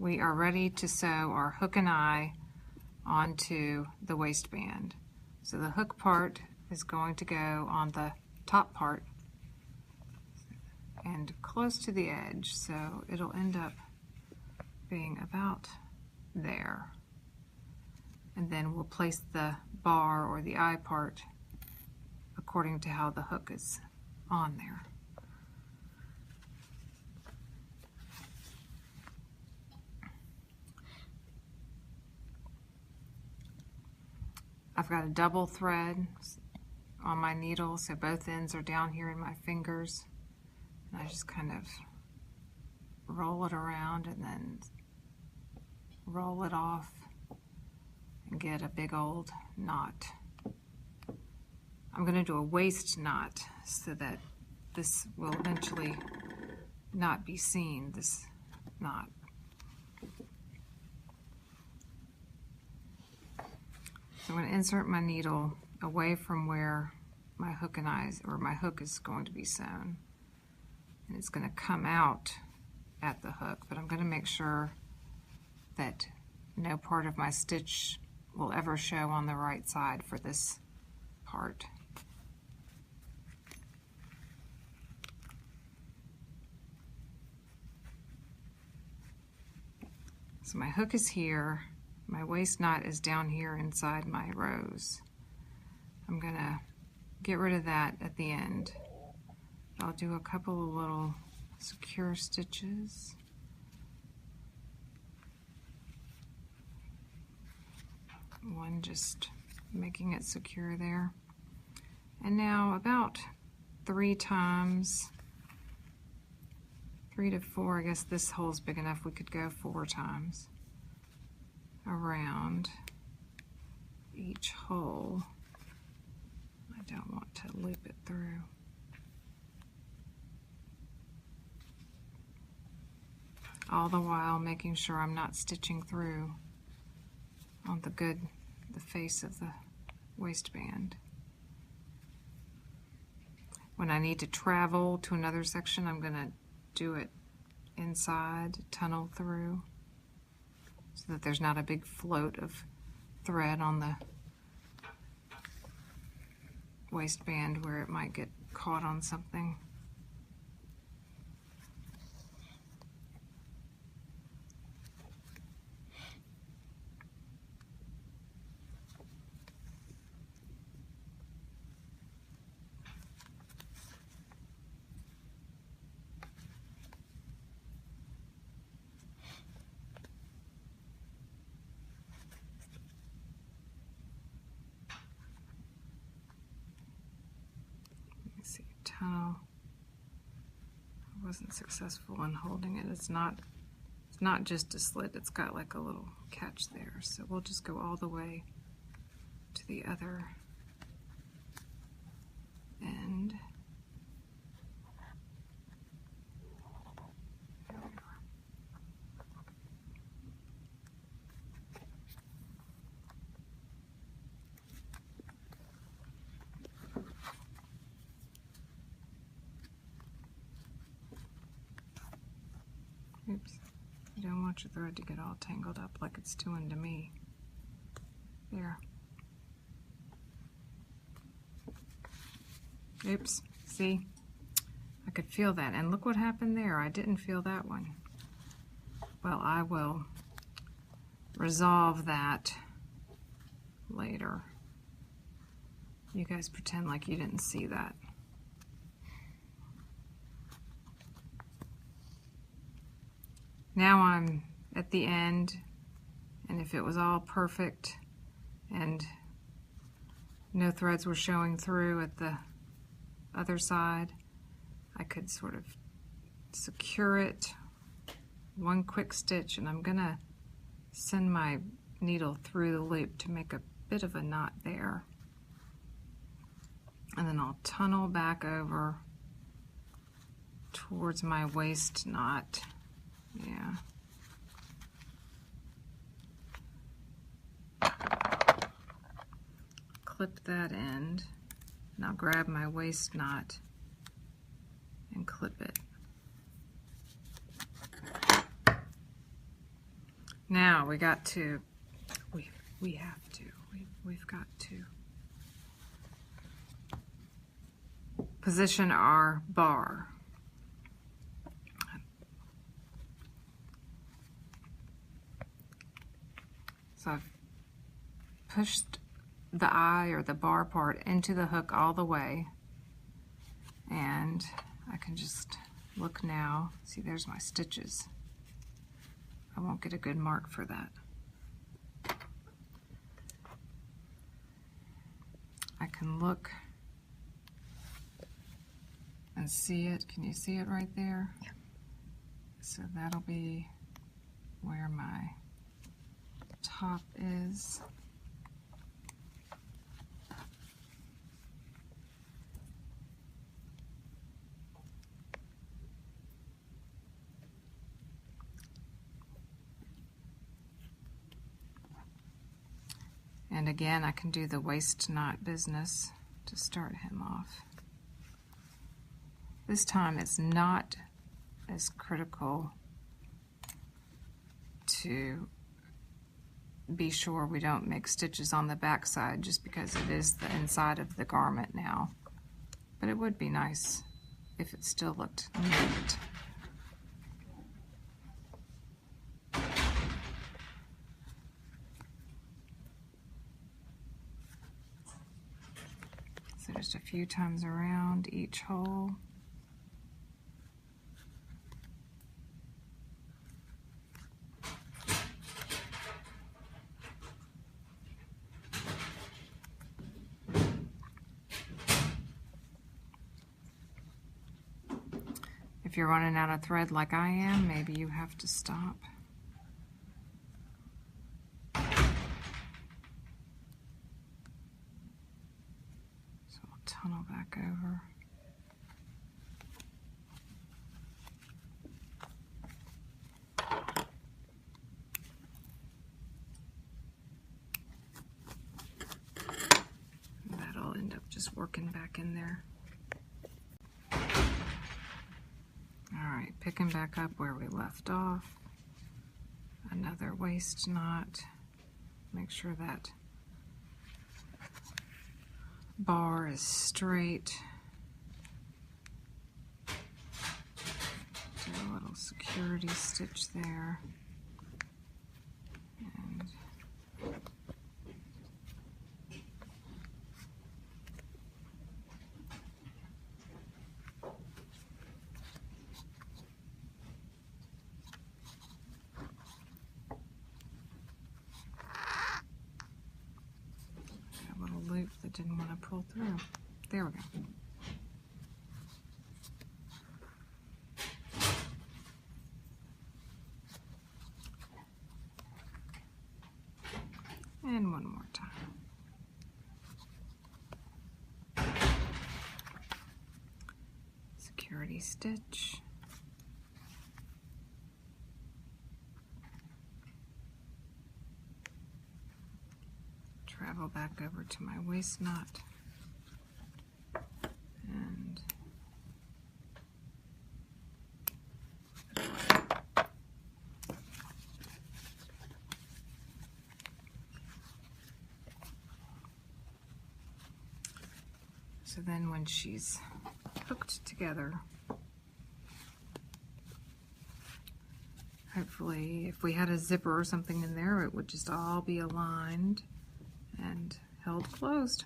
we are ready to sew our hook and eye onto the waistband. So the hook part is going to go on the top part and close to the edge, so it'll end up being about there. And then we'll place the bar or the eye part according to how the hook is on there. I've got a double thread on my needle, so both ends are down here in my fingers. And I just kind of roll it around and then roll it off and get a big old knot. I'm going to do a waist knot so that this will eventually not be seen, this knot. So I'm going to insert my needle away from where my hook and eye, or my hook is going to be sewn. And it's going to come out at the hook, but I'm going to make sure that no part of my stitch will ever show on the right side for this part. So my hook is here, my waist knot is down here inside my rose. I'm going to get rid of that at the end. I'll do a couple of little secure stitches. One just making it secure there. And now about 3 times, 3 to 4, I guess this hole's big enough, we could go 4 times around each hole. I don't want to loop it through. All the while making sure I'm not stitching through on the face of the waistband. When I need to travel to another section, I'm going to do it inside, tunnel through, so that there's not a big float of thread on the waistband where it might get caught on something. See, tunnel. I wasn't successful in holding it. It's not just a slit, it's got like a little catch there. So we'll just go all the way to the other end. Oops, you don't want your thread to get all tangled up like it's doing to me. There. Oops, see? I could feel that, and look what happened there. I didn't feel that one. Well, I will resolve that later. You guys pretend like you didn't see that. Now I'm at the end, and if it was all perfect and no threads were showing through at the other side, I could sort of secure it, one quick stitch, and I'm gonna send my needle through the loop to make a bit of a knot there. And then I'll tunnel back over towards my waist knot. Yeah. Clip that end, and I'll grab my waist knot and clip it. Now we got to, we've got to position our bar. So I've pushed the eye or the bar part into the hook all the way, and I can just look now. See, there's my stitches. I won't get a good mark for that. I can look and see it. Can you see it right there? Yeah. So that'll be where my top is. And again, I can do the waist knot business to start him off. This time it's not as critical to be sure we don't make stitches on the back side, just because it is the inside of the garment now. But it would be nice if it still looked neat. So just a few times around each hole. If you're running out of thread like I am, maybe you have to stop. So I'll tunnel back over. That'll end up just working back in there. Alright, picking back up where we left off. Another waist knot. Make sure that bar is straight. Do a little security stitch there. And that didn't want to pull through. There we go. And one more time. Security stitch. Travel back over to my waist knot, and so then when she's hooked together, hopefully if we had a zipper or something in there, it would just all be aligned and held closed.